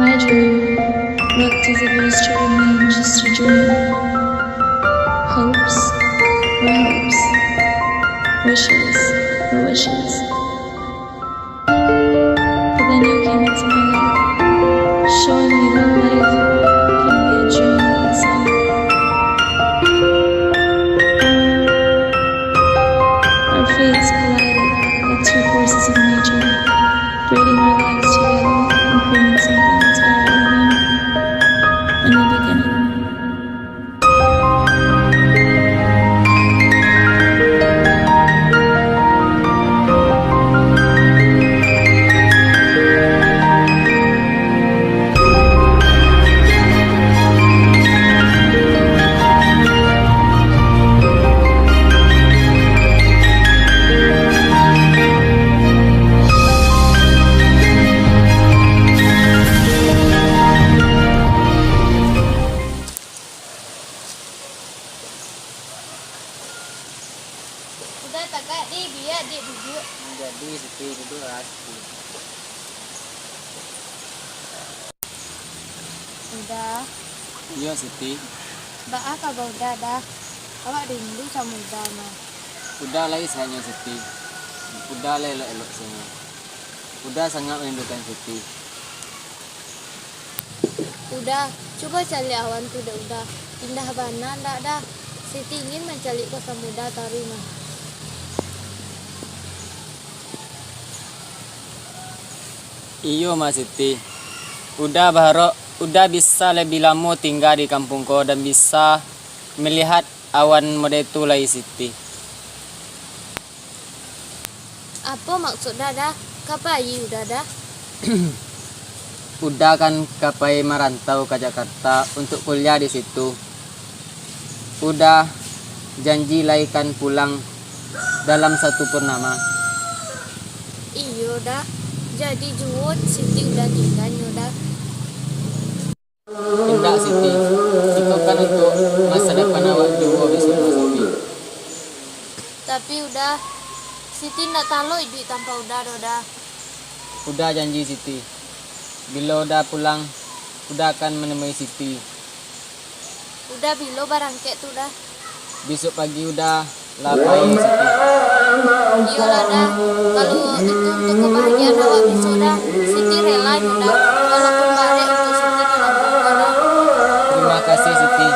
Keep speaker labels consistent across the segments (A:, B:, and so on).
A: my dream looked as if it was to remain just a dream. Hopes were hopes, wishes were wishes. But then you came into my life, showing me that life can be a dream itself. Our fates collided like two forces of nature, braiding our lives together and creating something entirely new. A new beginning.
B: Udah tagak di biar dia duduk.
C: Jadi Siti duduk lah Siti.
B: Udah.
C: Iya Siti.
B: Mbak apa bau udah dah. Awak rindu sama udah mah.
C: Udah lah isanya Siti. Udah lah elok-elok semua. Udah sangat merindukan Siti.
B: Udah, coba cari awan tuh udah. Indah bana ndak dah. Siti ingin mencari kau sama udah tari mah.
C: Iyo Mas Siti. Udah Baharo, udah bisa lebih lama tinggal di kampung kau dan bisa melihat awan model itu lagi Siti.
B: Apa maksud dah? Kapai udah dah?
C: Udah kan kapai merantau ke Jakarta untuk kuliah di situ. Udah janji laikan pulang dalam satu purnama.
B: Iyo dah. Jadi juut Siti udah tinggal udah.
C: Tidak Siti, itu kan untuk masa depan awak juga besok Mas Siti.
B: Tapi udah Siti ndak tahu duit tanpa udah.
C: Udah janji Siti. Bila udah pulang, udah akan menemui Siti.
B: Udah bilo barangkek tuh dah.
C: Besok pagi udah lapai Siti.
B: Iya lah dah. Kalau itu untuk kebahagiaan awak besok dah, Siti rela udah. Walaupun balik untuk Siti dalam buka dah.
C: Terima kasih Siti.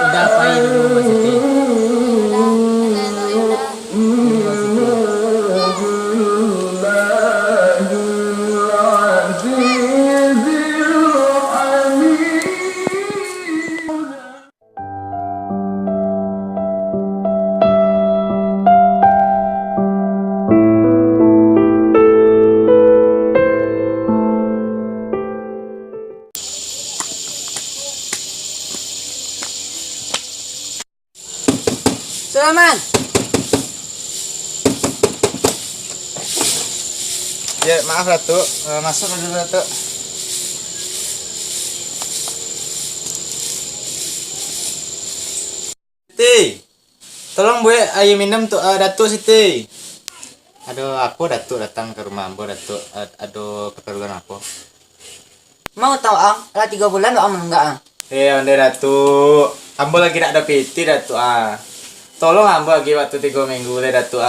C: Udah pai dulu Mas Siti.
B: Udah, elok ya udah.
C: Iya Siti.
D: Sulaiman.
E: Ya maaf Ratu, masuk dulu Ratu. Siti, tolong Bu, ayo minum tuh Datu Siti. Aduh, aku Datu datang ke rumah Ambo Datu. Aduh, keperluan aku.
D: Mau tahu ang? Lah 3 bulan lo ang enggak ang?
E: Onde Datu, Ambo lagi tak ada PT Datu Tolong Ambo lagi waktu 3 minggu le Datu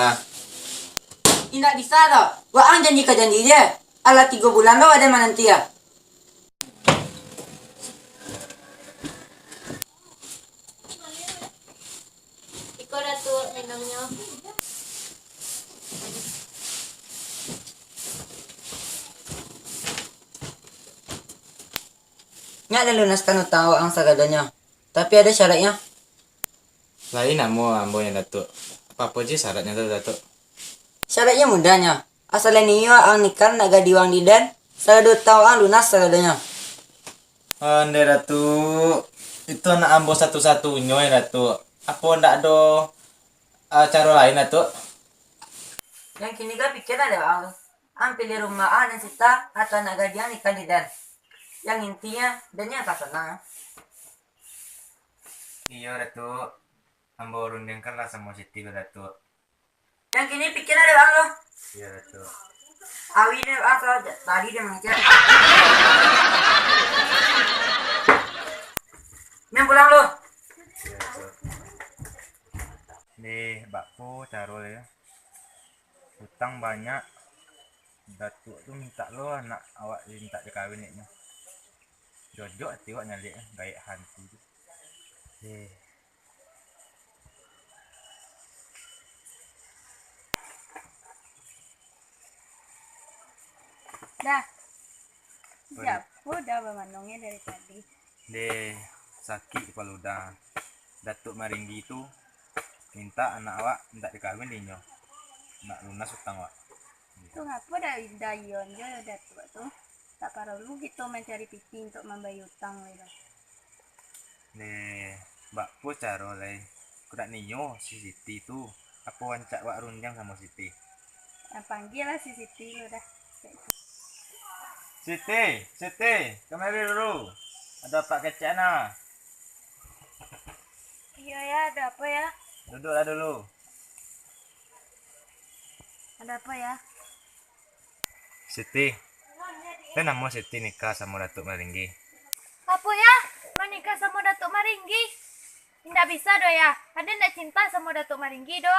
D: Tidak bisa toh. Wa ang janji ke janji je. Ala 3 bulan lo ada mana nanti ya?
B: Iko dah tuh minumnya.
D: Nya ada lunaskan utang ang sagadanya. Tapi ada syaratnya.
E: Lain Ambo yang Datu. Apa aja syaratnya tuh Datu?
D: Syaratnya mudahnya. Asal niyo ang nikah naga diwang didan. Sagado tahu ang lunas sagadanya.
E: Onde Datu, itu anak Ambo satu-satunya ya Datu. Apa ndak ada cara lain Datu?
D: Yang kini gak pikir ada ang. Ang pilih rumah ang dan sita atau naga dia nikah didan. Yang intinya dannya tak senang.
E: Iya Datu. Ambo rundingkan lah sama Siti Datu.
D: Yang kini pikir ada bang lo.
E: Iya Datu.
D: Awi deh bang tadi dia mengecek. Minum pulang lo.
E: Nih, bakpo caro ya. Utang banyak. Datuk tuh minta lo anak awak minta dikawin nih. Jojo hati awak nyalik gaya hantu. Eh,
B: Dah. Siapa udah memanongnya dari tadi?
E: deh sakit kalau udah Datuk Maringgi itu minta anak awak minta dikawin dinyo. Nak lunas utang awak.
B: Tuh ngapa dari dayon jo udah tua tuh. Tak perlu gitu mencari pipi untuk membayar utang gitu.
E: Nih, bakpo caro leh. Kudak ninyo si Siti itu. Aku wancak wak runjang sama Siti.
B: Panggil lah si Siti lu dah.
E: Siti, kemari dulu. Ada Pak Kecana.
B: Iya ya, ada apa ya?
E: Duduklah dulu.
B: Ada apa ya?
E: Siti, nama Siti nikah sama Datuk Maringgi.
B: Apa ya? Menikah sama Datuk Maringgi? Tidak bisa do ya. Ada tidak cinta sama Datuk Maringgi do?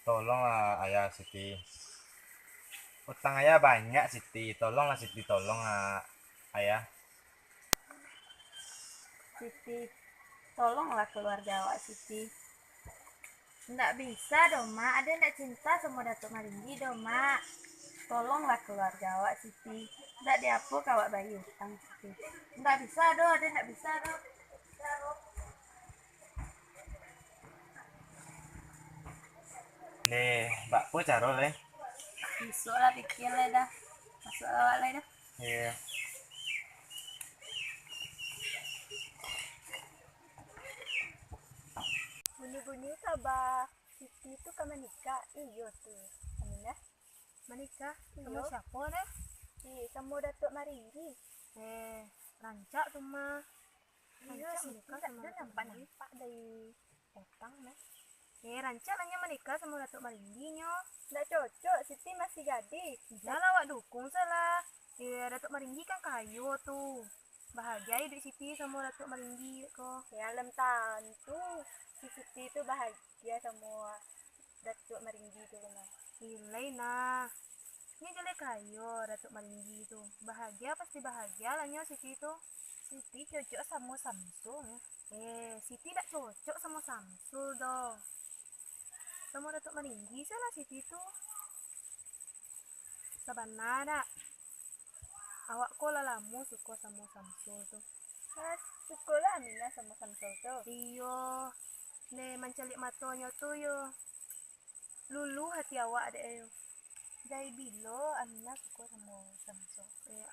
E: Tolonglah ayah Siti. Utang ayah banyak Siti. Tolonglah Siti, tolong ayah.
B: Siti, tolonglah keluarga awak Siti. Tidak bisa do mak. Ada tidak cinta sama Datuk Maringgi do mak. Tolonglah keluarga awak Siti. Tidak diapo kawak bayi utang Siti. Tidak bisa do. Ada tidak bisa do.
E: Nih, bakpo caro leh.
B: Besok lah pikir lah dah. Masuk awak lah dah.
E: Iya.
B: Bunyi-bunyi kabar Siti itu kan menikah. Iyo tuh. Aminah menikah sama siapa dah? Sama Datuk Maringgi. Rancak tuh mah. Rancak menikah sama nampak dari utang mah. Rancak nanya menikah sama Datuk Maringgi nyo. Nggak cocok, Siti masih gadis. Janganlah awak dukung salah. Datuk Maringgi kan kayu tuh. Bahagia hidup Siti sama Datuk Maringgi kok. Ya lem tentu si Siti itu bahagia sama Datuk Maringgi itu nah. Nilai nah. Ini jelek kayu Datuk Maringgi itu. Bahagia pasti bahagia lah nyo Siti itu. Siti cocok sama Samsul. Siti tidak cocok sama Samsul dong. Sama Datuk Maringgi salah Siti itu. Sebenarnya awak kok lalamu suka sama Samsul tuh. Suka lah Aminah sama Samsul tuh. Iyo. Nih mencelik matanya tuh yo. Lulu hati awak deh yo. Dari bilo Aminah suka sama Samsul.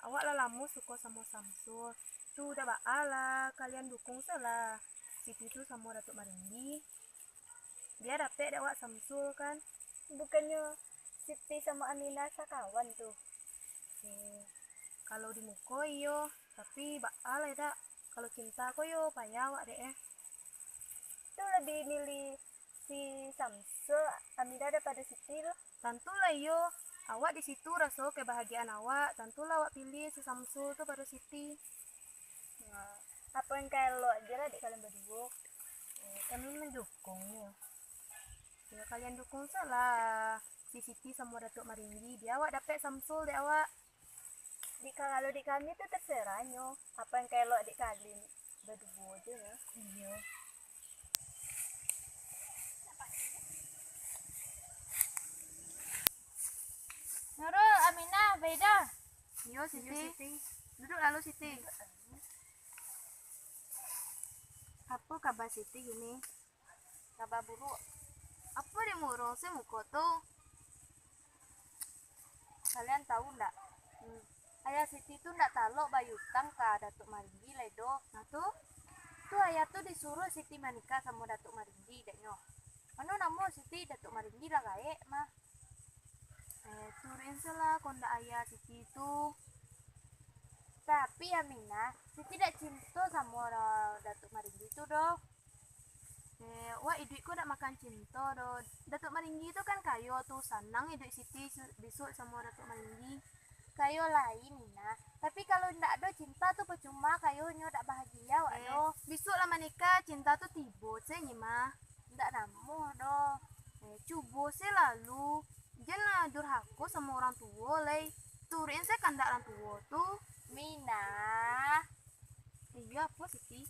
B: Awak lalamu suka sama Samsul. Tuh udah ba'ala kalian dukung salah. Siti tuh sama Datuk Maringgi. Dia dapet awak Samsul kan. Bukannya Siti sama Aminah sakawan tuh. Kalau di muka iyo, tapi bakal ya tak. Kalau cinta kok yo payah awak deh. Tuh lebih milih si Samsul Aminah daripada Siti loh. Tentulah iyo, awak di situ rasa kebahagiaan awak. Tentulah awak pilih si Samsul tuh pada Siti. Nah, apa yang kalau aja lah dek kalian berdua. Kami mendukung ya. Ya kalian dukung salah si Siti sama Datuk Maringgi. Dia awak dapet Samsul dek awak. Kalau di kami tuh terserah nyo. Apa yang kalau adik kalian berdua aja ya. Iya. Nurul, Aminah, Beda. Yo Siti. Duduk lalu Siti. Apa kabar Siti gini? Kabar buruk. Apa di murung sih muka tuh? Kalian tahu ndak? Ayah Siti tuh ndak talok bayi utang ke Datuk Maringgi ledo. Nah tuh ayah tuh disuruh Siti menikah sama Datuk Maringgi deknyo. Anu namo Siti Datuk Maringgi lah gaek mah. Turin salah konda ayah Siti itu. Tapi Aminah, Siti tidak cinta sama Datuk Maringgi itu doh. Wah idukku nak makan cinta doh. Datuk Maringgi itu kan kayo tuh senang hidup Siti besok sama Datuk Maringgi. kayo lain Nina. Tapi kalau ndak ada cinta tuh percuma kayo nyo ndak bahagia wak do. Besok lah menikah cinta tuh tibo se nyima. Ndak namuh do. Cubo se lalu. Jangan durhaka sama orang tua lay. Turin saya kan ndak orang tua tuh. Mina. Iya apa Siti?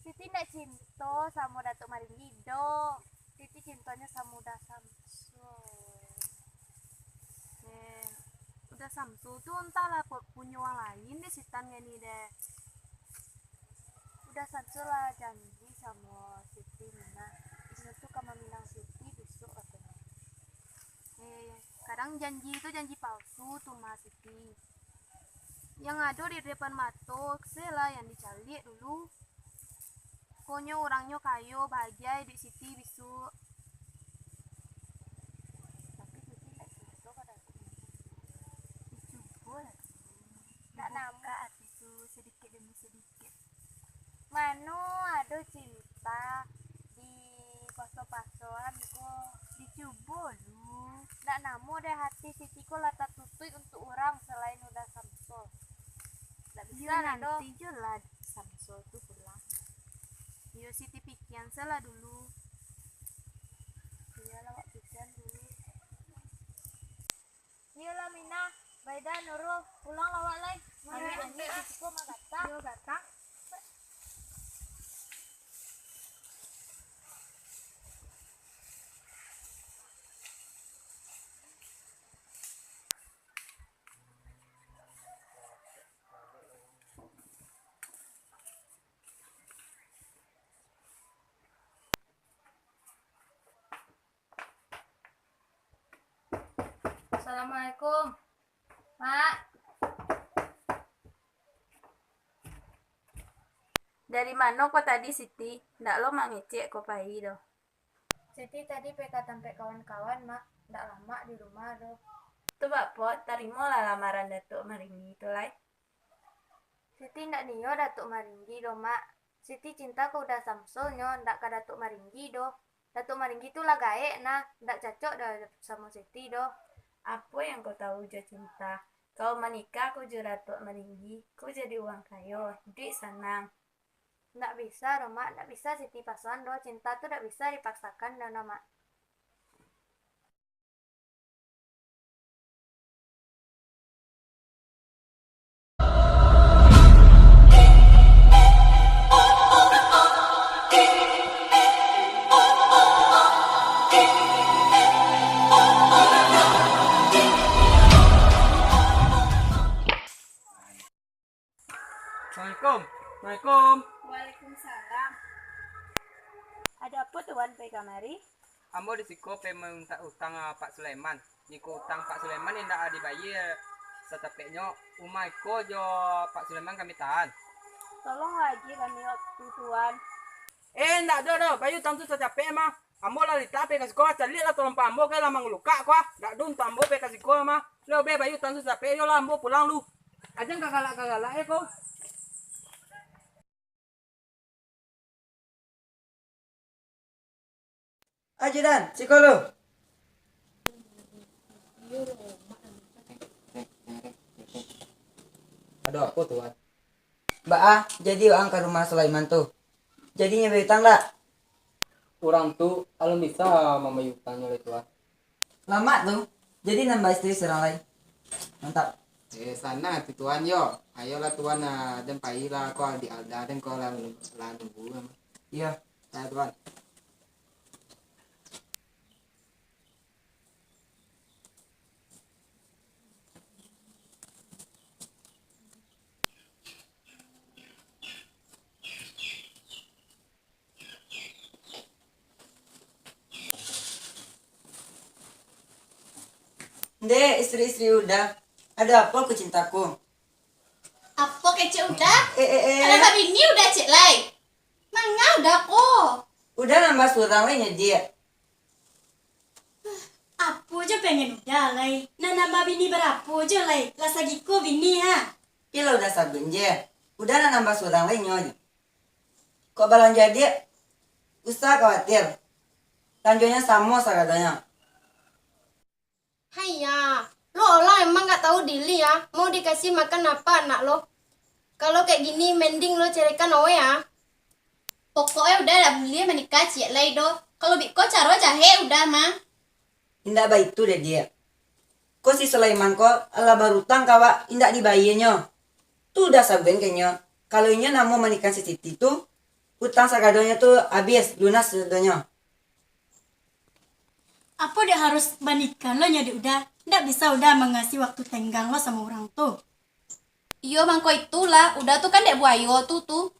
B: Siti ndak cinta sama Datuk Maringgi do. Siti cintanya sama Uda Samsul. Udah Samsul tuh entahlah punya orang lain deh sitannya nih deh. Udah Samsul lah janji sama Siti Mina. Itu tuh kamu bilang Siti besok katanya. Kadang janji itu janji palsu tuh Mas Siti. Yang ada di depan mata lah yang dicari dulu. Pokoknya orangnya kayo bahagia di Siti besok. Nggak nambah itu sedikit demi sedikit. Mano ada cinta di paso-pasoan kok dicoba lu. Nggak namo deh hati Siti kok lata tutui untuk orang selain Uda Samsul. Nggak bisa nanti jelas Samsul tuh pulang. Yo Siti pikiran salah dulu. Iyalah wak pikiran dulu. Iyalah Mina. Baida Nurul, pulang lawak lay. Ani disiko magata. Yo gata. Assalamualaikum. Mak. Dari mana kok tadi Siti? Ndak lo mak ngecek kok pagi doh. Siti tadi PK sampai kawan-kawan mak. Ndak lama di rumah doh. Tuh bapak, terima lah lamaran Datuk Maringgi itu lai. Siti ndak niyo Datuk Maringgi doh mak. Siti cinta ke Uda Samsul nyo, ndak ke Datuk Maringgi doh. Datuk Maringgi itu lah gaek nah, ndak cocok dah sama Siti doh. Apa yang kau tahu jo cinta? Kau menikah kau jo Datuk Maringgi, kau jadi uang kayo, duit senang. Nggak bisa dong mak, nggak bisa Siti pasangan doh. Cinta tuh nggak bisa dipaksakan doh mak.
C: Assalamualaikum. Assalamualaikum.
B: Waalaikumsalam. Ada apa tuan pe kamari?
C: Ambo disiko pe minta utang Pak Sulaiman. Niko utang Pak Sulaiman yang ndak dibayar. Setepeknya umai ko jo Pak Sulaiman kami tahan.
B: Tolong lagi kami waktu tuan.
F: Ndak do, bayu tantu capek mah. Ambo lah ditape kasih sekolah cari lah tolong pambo kayak lamang luka kok. Ndak dun tambo pe kasih sekolah mah. Lo be bayu tantu capek yo lah ambo pulang lu. Aja kagalak kok.
D: Ajudan, psikolog.
C: Ada apa tuan?
D: Mbak A, jadi orang ke rumah Sulaiman tuh. Jadinya berhutang tak?
C: Orang tuh alun bisa memayutangnya oleh tuan.
D: Lama tuh. Jadi nambah istri serang lain. Mantap.
G: Sana tu tuan yo. Ayolah tuan dan pailah kau di alda dan kau lah nunggu.
D: Iya.
G: Saya tuan.
D: Dek, istri-istri udah. Ada apa ku cintaku?
H: Apa kece udah?
D: Eh.
H: Kenapa bini udah cek lai? Manga udah kok.
D: Udah nambah surang lainnya dia.
H: Apa aja pengen udah lai? Nah nambah bini berapa aja lai? Rasa giko bini ha?
D: Kilo udah saben je. Udah nambah surang lainnya. Kok belanja dia? Usah khawatir. Lanjutnya sama sagadanya.
H: Haiya, Lo orang emang gak tahu diri ya. Mau dikasih makan apa anak lo? Kalau kayak gini mending lo carikan owe ya. Pokoknya udah lah beli menikah cik lay do. Kalau biko caro jahe udah mah.
D: Indah baik itu deh dia. Kok si Sulaiman kok ala barutang kawa indah dibayarnya. Tuh udah saben kayaknya. Kalau inya namu menikah si Siti tuh utang sagadonya tuh habis lunas sedonya.
H: Apa dia harus menikah lo nyadi udah? Nggak bisa udah mengasih waktu tenggang lo sama orang tuh.
I: Iyo mangko itulah, udah tuh kan dek buayo tuh.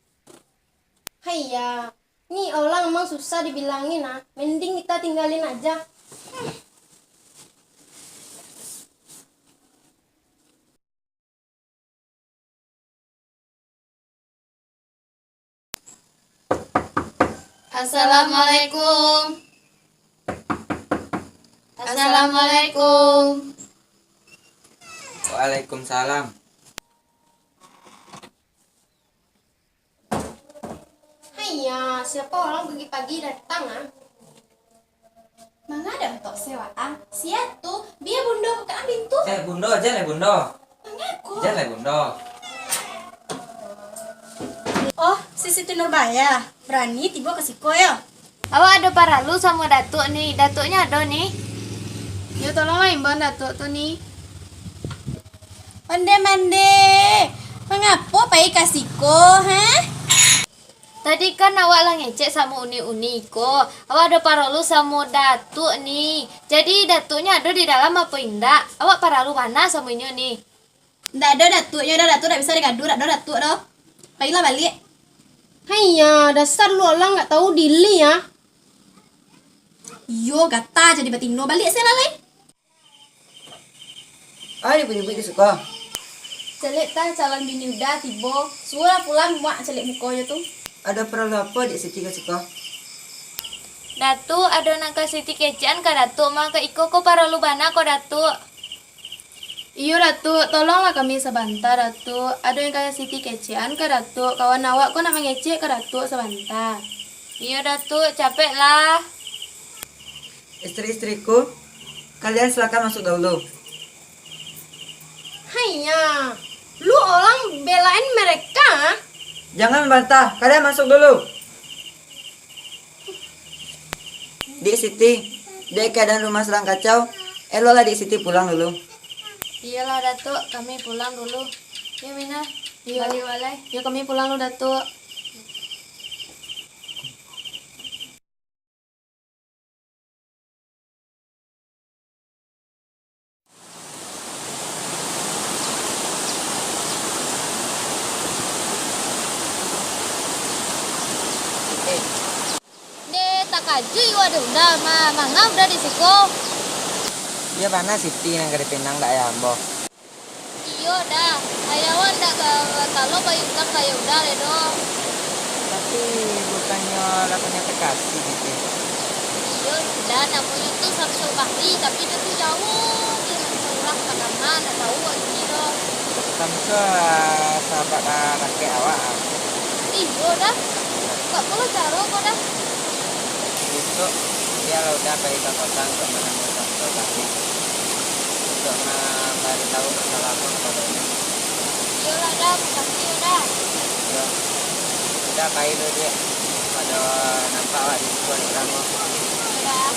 H: Haiya, nih orang emang susah dibilangin ah. Mending kita tinggalin aja.
I: Assalamualaikum. Assalamualaikum.
C: Waalaikumsalam.
H: Haiya, siapa orang pagi-pagi datang ah?
I: Mangga ada untuk sewaan. Siap tuh, biar bundo bukaan pintu.
C: Bundo aja le bundo.
I: Mengaku.
C: Aja le bundo.
H: Oh, si Siti Nurbaya. Berani tiba ke siko ya.
I: Awak ada para lu sama datuk nih. Datuknya ada nih.
H: Ya tolonglah imbang datuk tuh nih.
I: Mande. Mengapa pai kasiko, ha? Tadi kan awak lah ngecek sama uni-uni ko. Awak ada para lu sama datuk nih. Jadi datuknya ada di dalam apa indak? Awak para lu mana sama ini nih? Ndak ada datuknya, ada datuk ndak bisa digadu, ndak ada datuk dah. Baiklah balik.
H: Haiya, dasar lu orang nggak tahu diri ya.
I: Yo gata jadi batino balik sih lalai.
D: Ada punya suka.
I: Celik tah calon bini udah tibo. Suara pulang muak celik mukanya tuh.
D: Ada perlu apa di Siti ke suka?
I: Datu ada nangka siti kecian ka datu mah ke iko ko para lu bana ko datu.
H: Iyo Ratu, tolonglah kami sebentar Ratu. Ada yang kayak Siti kecian ke Ratu. Kawan awak kok nak mengecek ke Ratu sebentar.
I: Iya datu capek lah.
D: Istri-istriku, kalian silakan masuk dulu.
H: Haiya, lu orang belain mereka?
D: Jangan membantah, kalian masuk dulu. Di Siti, di keadaan rumah sedang kacau. Elolah di Siti pulang dulu.
I: Iyalah datu kami pulang dulu. Ya Mina,
H: Iya.
I: balik walai.
H: Yuk kami pulang lu Datu.
I: Tak kaji waduh udah mangga udah di siko.
C: Iya mana Siti yang dari Pinang dak ya ambo.
I: Iyo dah, ayawan dah kalau bayi utang kayak udah ledo.
C: Tapi bukannya lakunya terkasih gitu.
I: Iyo udah namanya tuh Samsul Bahri tapi dia tuh jauh. Dia nggak seorang karena nggak tahu ini doh.
C: Samsul sahabat kakek awak.
I: Iyo dah, nggak perlu caro kok dah.
C: Besok dia udah pergi ke kota untuk menemui Samsul Bahri. Untuk memberitahu masalah apa kepadanya.
I: Iyo lah dah, makasih udah.
C: Ya. Udah kayak itu dia. Ada nampak awak di sekolah kamu.
I: Udah.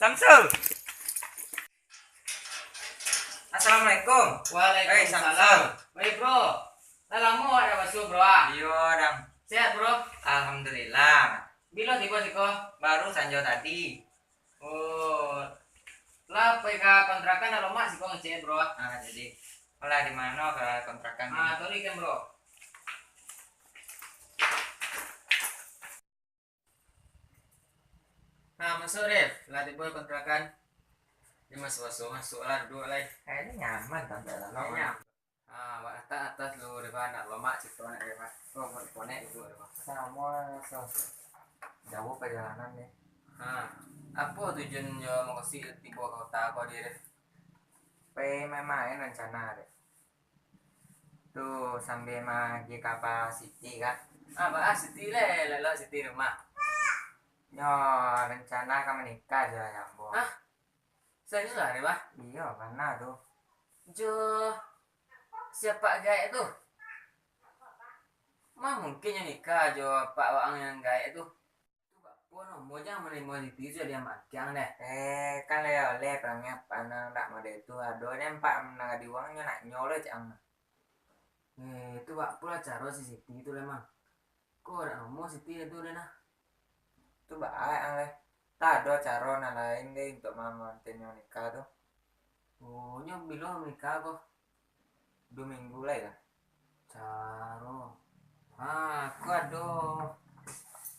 E: Samsul.
C: Assalamualaikum.
F: Waalaikumsalam. Baik bro. Lama ada masuk bro ah.
C: Iya, Dam.
F: Sehat bro.
C: Alhamdulillah.
F: Bila tiba siko.
C: Baru sanjo tadi.
F: Oh. Lah PK kontrakan ada mak siko ngecek bro.
C: Nah, jadi malah di mana ke kontrakan ini?
F: Ah, tadi kan bro. Nah, masuk Ref. Lah tiba kontrakan. Ini masuk lah duduk lah.
C: Kayaknya nyaman kan dalam
F: Kayaknya.
C: atas lu Reva anak lama situ anak Reva. Oh, mau konek itu Reva.
G: Sama jauh perjalanan nih.
C: Apa tujuan yo mau kasih tiba kota kau dia?
G: Main rencana deh. Tuh sambil magi kapal City kan.
C: Siti le Siti rumah.
G: Yo rencana akan menikah aja ya bu.
C: Serius lah Reva?
G: Iya mana tuh.
C: Jo siapa gaya itu? Mungkin yang nikah jo pak wang yang gaya itu. Tuh pak pun mau jangan mau ditiru dia makiang deh.
G: Kan oleh perangnya panang tak mau itu adonya empat menang di uangnya nak nyolot cang.
C: Itu pak pula cara si Siti itu lemang. Kok ada ngomong Siti itu deh nah.
G: Tuh baik oleh. Tak ada cara lain deh untuk memantin nikah tuh.
C: Oh nyok bilang nikah kok.
G: 2 minggu lah ya.
C: Caro. Aku aduh.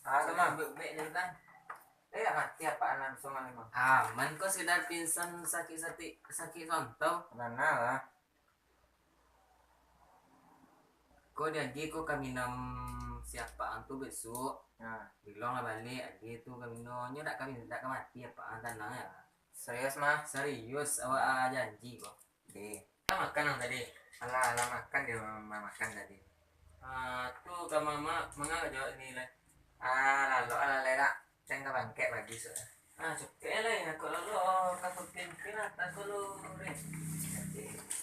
C: Mah bek nih kan.
G: Mati apaan langsung aja mah.
C: Aman kok sekedar pingsan sakit sontong.
G: Mana lah.
C: Kok dia kok kami siapa antu besok. Bilang lah balik agi itu kami nonyo tak kami tak mati apaan tenang ya.
G: Serius mah?
C: Serius awak janji kok. Kita makan yang tadi.
G: Alah makan dia makan tadi.
C: Tuh ke mama mangga jawab ini lah.
G: Lalu lera saya nggak bangke bagi sudah.
C: Cukai lah ya kalau lo kakak pimpin atas dulu deh.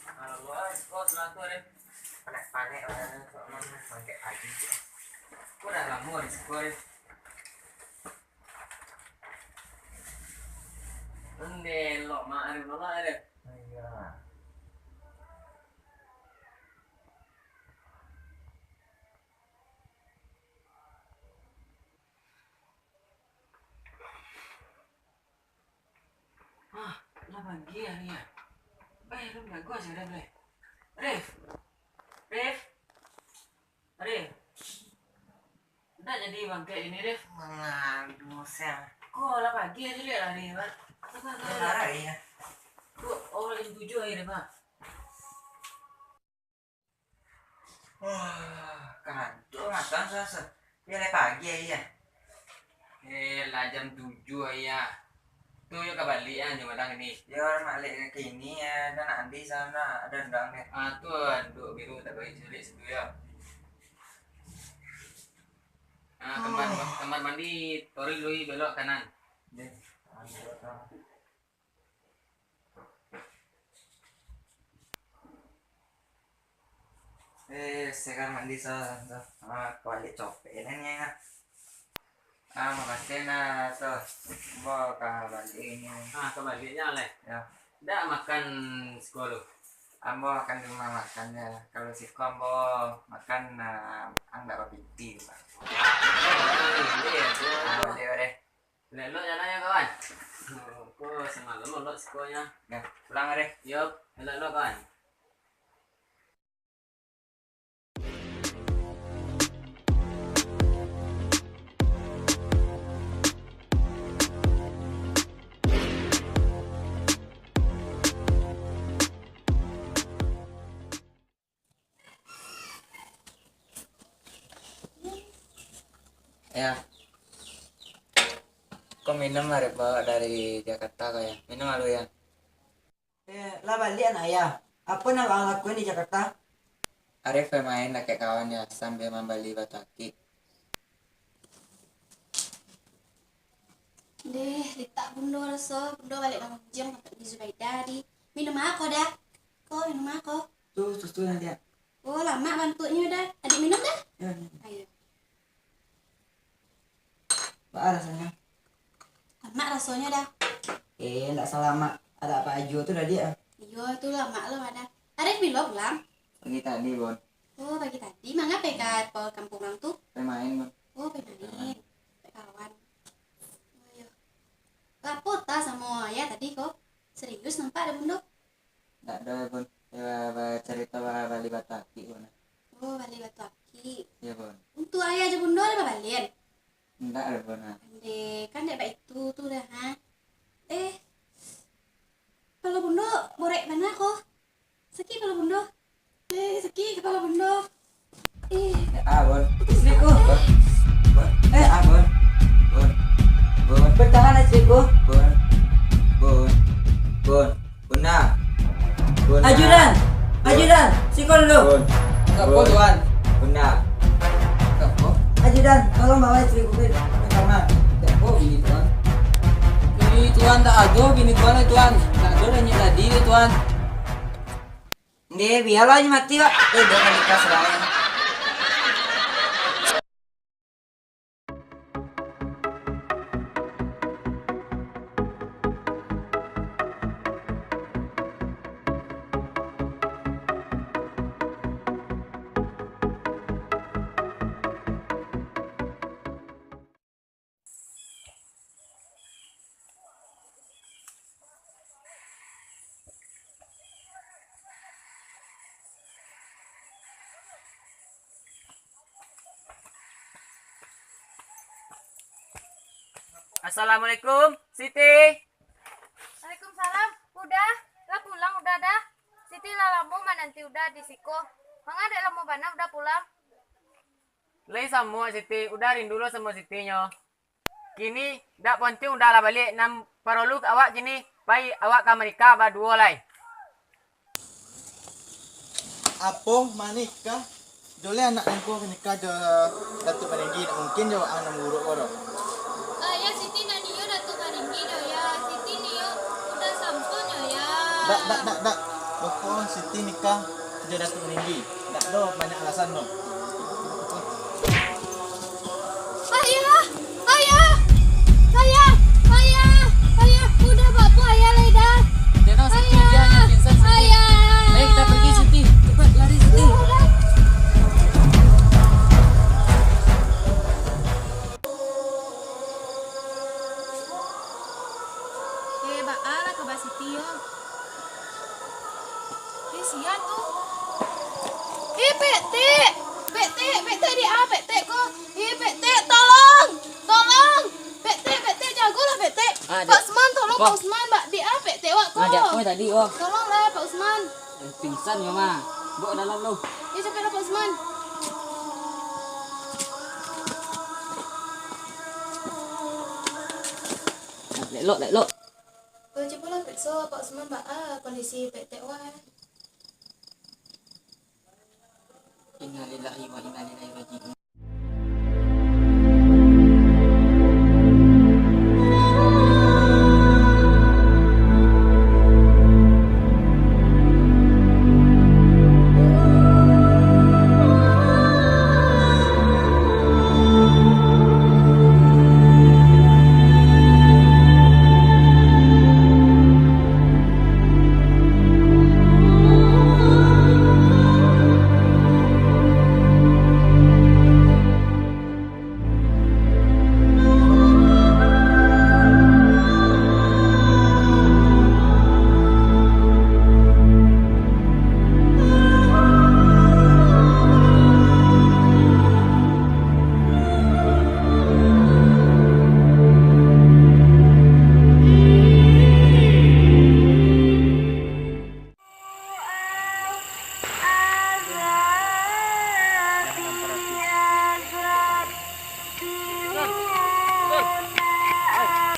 C: Kalau kok selalu deh.
G: Panek soalnya bangke pagi.
C: Kok udah lama di sekolah. Lo mak ada lo ada.
G: Iya.
C: Lah pagi ya nih ya. Lu nggak gua sih Ref. Ref. Udah jadi bangke ini Ref.
G: Aduh sayang.
C: Kok lah pagi aja lihat lah nih Pak.
G: Marah ya.
C: Kok orang yang 7 akhirnya Pak.
G: Kantor makan sasa. Dia pagi ya.
C: Lah jam 7 ya. Tuh ya kebalikan cuma datang ini.
G: Dia orang balik ke ini ya. Dan nanti sana ada rendang deh.
C: Tuh anduk biru tak baik sulit situ ya. Kamar mandi tori lui belok kanan.
G: Deh. Sekarang mandi sana. Balik copet ini ya. Makasih na tuh. Bawa balik ini.
C: Kebaliknya leh.
G: Ya.
C: Dah makan sekolah.
G: Ambo makan di rumah makan ya. Kalau si kombo makan angga babiti pak. Dia deh.
C: Lelo jalan ya kawan. Kok semalam lo sekolahnya.
G: Nah, pulang deh.
C: Yup, lelo kawan.
G: Ya. Kok minum Arif bawa dari Jakarta kayak. Minum alu ya.
D: Lah balik anak ya. Apa yang abang lakuin di Jakarta?
G: Arif main lah kayak kawan ya sambil membeli batu akik.
H: Deh, letak bundo rasa. Bundo balik nama jam dapat di Zubaida di. Minum aku dah. Kau minum aku.
D: Tuh nanti ya.
H: Oh, lama bantunya dah. Adik minum dah?
D: Ya.
H: Ayo.
D: Apa rasanya?
H: Lama rasanya dah.
D: Enggak salah mak. Ada apa aja tuh tadi ya?
H: Iya, tuh lama lo ada. Arif belum pulang?
G: Pagi tadi bon.
H: Oh, pagi tadi. Mangga pekat ke kampung orang tuh?
G: Main bon.
H: Oh, main. Kawan. Oh, iya. Lapor tak sama ayah tadi kok? Serius nampak ada bundo?
G: Nggak ada bon. Ya cerita bali batu akik bon.
H: Oh, balik batu aki.
G: Iya bon.
H: Untuk ayah aja bundo ada balian?
G: Enggak ada bon.
H: Kan dek baik itu tuh dah ha. Kalau bundo borek mana kok? Sakit kalau bundo? Sakit kepala benda.
D: Bon. Istriku. Bon. Bon. Bon. Bertahan istriku. Bon. Bunda. Ajudan. Sikol dulu.
C: Kapo tuan.
D: Bunda. Ajudan, tolong bawa istriku ke kamar.
C: Oh gini tuan. Gini tuan tak ada gini tuan tuan. Tak ada hanya tadi tuan.
D: Nggih, biarlah aja mati, Pak. Udah nikah seraya.
C: Assalamualaikum, Siti.
I: Waalaikumsalam. Udah, lah pulang udah dah. Siti lah lambu nanti udah di siko. Mengadek lambu bana udah pulang.
C: Lai semua Siti, udah rindu lo sama Sitinya. Kini dak penting udah lah balik nam perlu awak kini pai awak ke Amerika berdua lai.
G: Apa manikah? Dole anak aku nikah de Datuk Maringgi mungkin jo anak buruk koro.
I: Ya Siti naniyo Datuk Maringgi do ya. Siti niyo udah sampun ya.
G: Dak. Pokok Siti nikah de Datuk Maringgi. Dak do banyak alasan do.
I: Ayah, udah bapu ayah leda.
C: Jangan Siti dia hanya pingsan Siti. Ayo kita pergi Siti. Cepat lari Siti.
H: Baala ke Siti yo. Sian tuh. PT di A, PT kok. PT tolong. PT jago lah PT. Pak Usman tolong Pak Usman, Mbak di A PT wak kok.
C: Ada apa tadi oh?
H: Tolonglah Pak Usman.
C: Pingsan ya mah. Bawa dalam lo.
H: Ya sampai Pak Usman.
C: Lek.
H: Coba lah periksa Pak Usman Mbak kondisi PT wak.
C: Innalillahi wa inna ilaihi raji'un.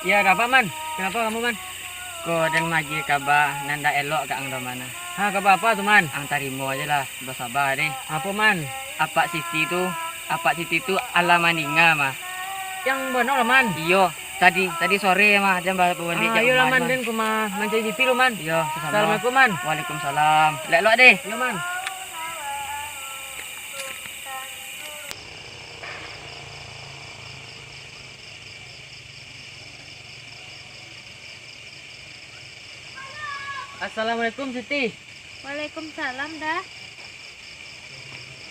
C: Ya, apa man? Kenapa kamu man? Ko dan magi kaba nanda elok ke ang mana? Ha, kaba apa tuh man? Ang tarimo aja lah, bersabar deh. Apa man? Apa Siti tu ala maninga mah. Yang benar lah man. Iyo, tadi sore mah jam berapa balik jam. Ayo lah man, den kuma mencari Siti lo man. Iyo, assalamualaikum man. Waalaikumsalam. Lek deh. Yo man. Assalamualaikum Siti.
I: Waalaikumsalam dah.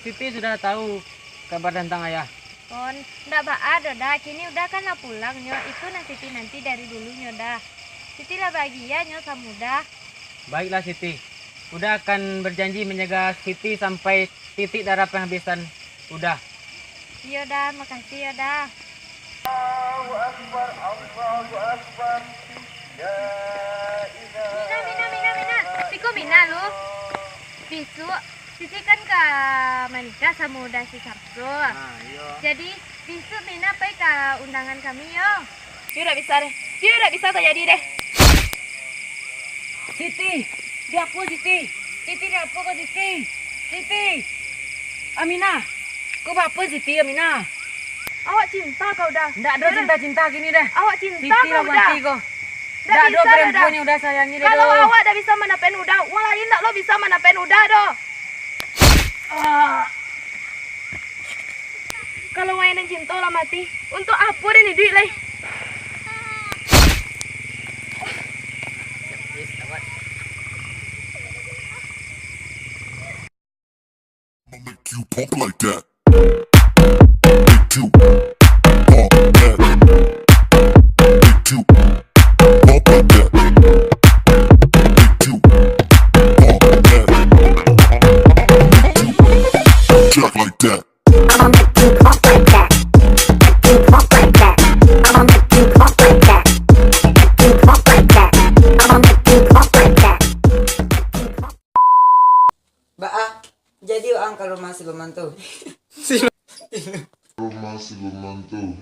C: Siti sudah tahu kabar tentang ayah.
I: Kon, ndak ada dah. Kini udah kan lah pulang nyo. Itu nanti dari dulunya dah. Siti lah bahagia nyo sama udah.
C: Baiklah Siti. Udah akan berjanji menjaga Siti sampai titik darah penghabisan udah.
I: Iya dah, makasih ya dah.
E: Allahu Akbar.
I: Mina. Siko Mina lu. Bisu Siti kan ke menikah sama udah si Sabtu. Jadi besok Mina pergi ke undangan kami yo.
B: Tidak bisa deh. Tidak bisa terjadi deh.
F: Siti, dia apa Siti? Siti dia apa kau Siti? Siti, Aminah, kau apa Siti Aminah?
B: Awak cinta kau dah.
F: Nggak ada cinta-cinta gini deh.
B: Awak cinta
F: Siti
B: kau
F: lah
B: dah.
F: banti kau.
B: Dah
F: Nggak ada
B: bisa dah,
F: perempuan
B: dah.
F: yang udah sayangi deh.
B: Kalau
F: doh.
B: awak dah bisa menapen udah, orang lain tak lo bisa menapen udah doh. Kalau mainan cinta lah mati, untuk apa ini duit leh?
J: Make you pump like that. Make you pump that. Make you pump like that. Make you pump that. Make you jack like that.
D: Jadi orang kalau masih memantu.
J: Masih memantu.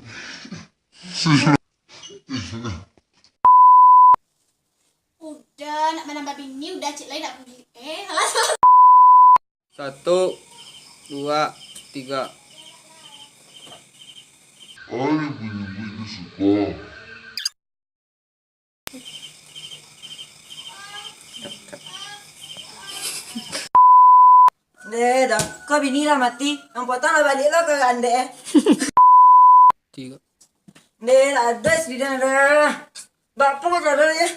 H: Udah nak menambah bini udah cik lain nak beli. Alas.
F: 1, 2, 3.
J: Ay, bunyi-bunyi suka.
D: Deh, dah. Kau bini lah mati. Yang potong lah balik lo ke ande.
F: 3.
D: Deh, ada sih dah. Bapak kau sadar ya?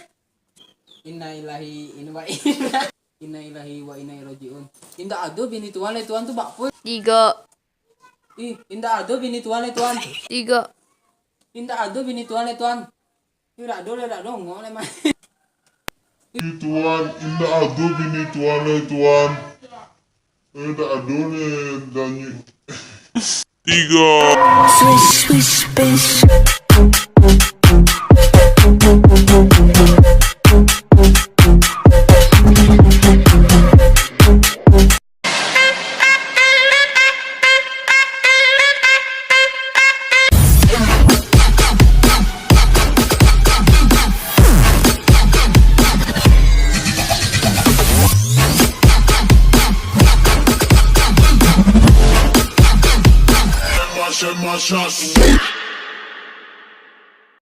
G: Inna ilahi inna wa inna. Inna ilahi wa inna ilaihi rajiun. Indah ada bini tuan le tuan tu bakpun.
I: 3.
G: Indah ada bini tuan le tuan.
I: 3.
G: Indah ada bini tuan le tuan. Ira do le do ngok le mai.
J: Tuan, indah ada bini tuan le tuan. Indah ada le danyi. 3. My shots.